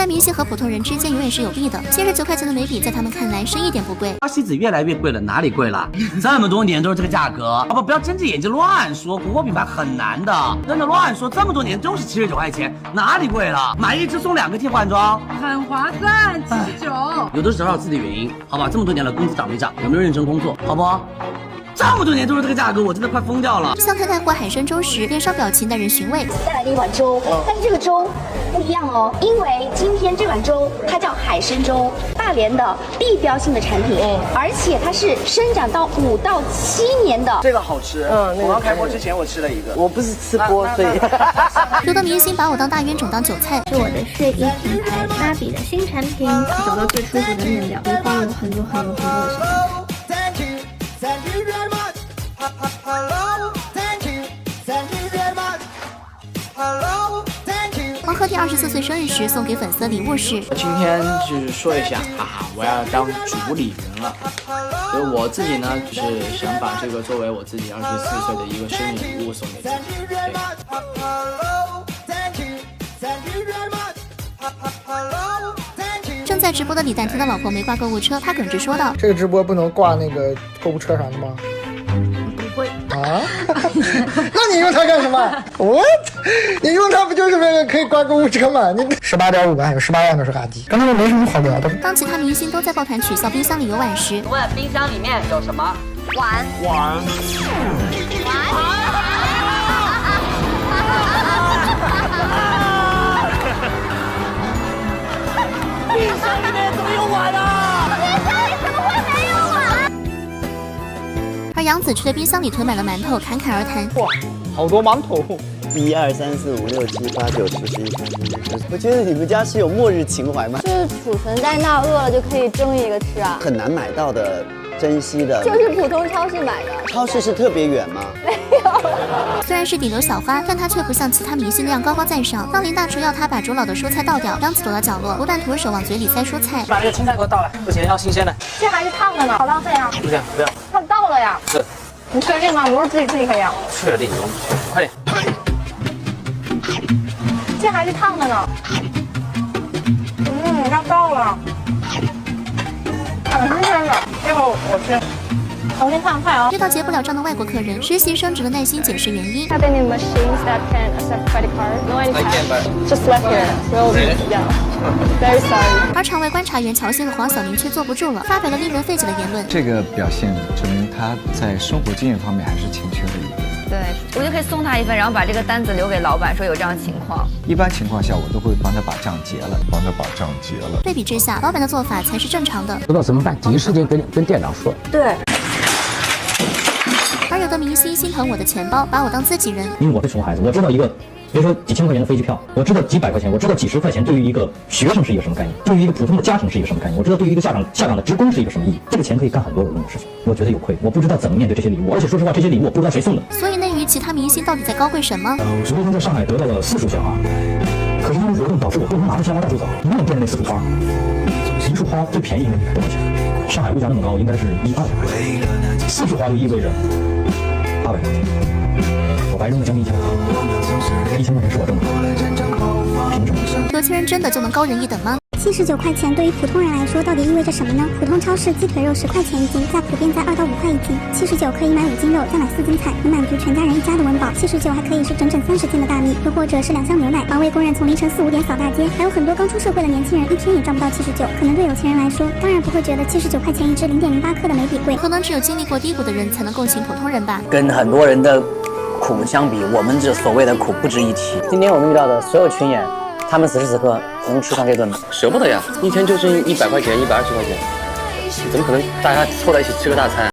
来明星和普通人之间永远是有弊的。79块钱的眉笔在他们看来是一点不贵。花西子越来越贵了，哪里贵了？这么多年都是这个价格，不要睁着眼睛乱说，国货品牌很难的，真的乱说，这么多年都是79块钱，哪里贵了？买1支送2个替换装，很划算，79。有的时候有自己的原因，好吧？这么多年了，工资涨没涨？有没有认真工作？好不好？这么多年都是这个价格，我真的快疯掉了。向太太过海参粥时，脸上表情耐人寻味。带来的一碗粥，但是这个粥不一样哦，因为今天这碗粥它叫海参粥，大连的地标性的产品，而且它是生长到5到7年的。这个好吃，我刚开播之前我吃了一个，我不是吃播，所以。有的明星把我当大冤种当韭菜。是我的睡衣品牌芭比的新产品，找到最舒服的面料，可以包容很多的身材。黄鹤棣24岁生日时送给粉丝的礼物是：今天就是说一下，哈哈，我要当主理人了。所以我自己呢，就是想把这个作为我自己24岁的一个生日礼物送给自己。正在直播的李诞听到老婆没挂购物车，他耿直说道：“这个直播不能挂那个购物车上的吗？”不会啊？那你用它干什么 ？What？ 你用它不就是为了可以挂购物车吗？你18.5万有18万都是垃圾，刚才没什么好聊的。当其他明星都在抱团取笑冰箱里有碗时，请问冰箱里面有什么？碗。冰箱里面怎么有碗啊？冰箱里怎么会没有碗？而杨紫却对冰箱里囤满了馒头侃侃而谈。哇，好多馒头！1、2、3、4、5、6、7、8、9、10、11、12。我觉得你们家是有末日情怀吗？就是储存在那，饿了就可以蒸一个吃啊。很难买到的，珍惜的。就是普通超市买的。超市是特别远吗？没有。虽然是顶流小花，但她却不像其他明星那样高高在上。当林大厨要她把煮老的蔬菜倒掉，杨紫躲到角落，不断徒手往嘴里塞蔬菜。把这个青菜给我倒来，不行，要新鲜的。这还是烫的呢，好浪费啊！不行，不要。它倒了呀。是。你确定吗？不是自己可以啊？确定，快点。这还是烫的呢。要倒了。很新鲜的，一会儿我吃。重新烫快哦。遇到结不了账的外国客人，实习生只能耐心解释原因。Have any machines that can accept credit card? No, I can't. Just left here. Yeah. Very sorry. 而场外观察员乔欣和黄晓明却坐不住了，发表了令人费解的言论。这个表现证明他在生活经验方面还是欠缺的一点。对，我就可以送他一份，然后把这个单子留给老板，说有这样的情况。一般情况下，我都会帮他把账结了，对比之下，老板的做法才是正常的。不知道怎么办，第一时间跟店长说。对。而有的明星心疼我的钱包，把我当自己人。因为我是穷孩子，我知道一个，比如说几千块钱的飞机票，我知道几百块钱，我知道几十块钱对于一个学生是一个什么概念，对于一个普通的家庭是一个什么概念，我知道对于一个下岗的职工是一个什么意义。这个钱可以干很多有用的事情，我觉得有愧，我不知道怎么面对这些礼物，而且说实话，这些礼物我不知道谁送的。所以内娱其他明星到底在高贵什么？史蒂芬在上海得到了4束鲜花，可是因为活动导致我不能拿着鲜花到处走，永远惦着那4束花。一束花最便宜应该100多块钱，上海物价那么高，应该是1、200块钱，4束花就意味着800块钱，我白扔了将近1000块钱，1000块钱是我挣的，凭什么？有钱人真的就能高人一等吗？79块钱对于普通人来说到底意味着什么呢？普通超市鸡腿肉10块钱一斤，在普遍在2到5块一斤。79可以买5斤肉，再买4斤菜，能满足全家人一家的温饱。79还可以是整整30斤的大米，又或者是2箱牛奶。环卫工人从凌晨4、5点扫大街，还有很多刚出社会的年轻人一天也赚不到79。可能对有钱人来说，当然不会觉得79块钱一支0.08克的眉笔贵。可能只有经历过低谷的人才能共情普通人吧。跟很多人的苦相比，我们这所谓的苦不值一提。今天我们遇到的所有群演，他们此时此刻能吃上这顿吗？舍不得呀，一天就挣100块钱、120块钱，怎么可能大家凑在一起吃个大餐？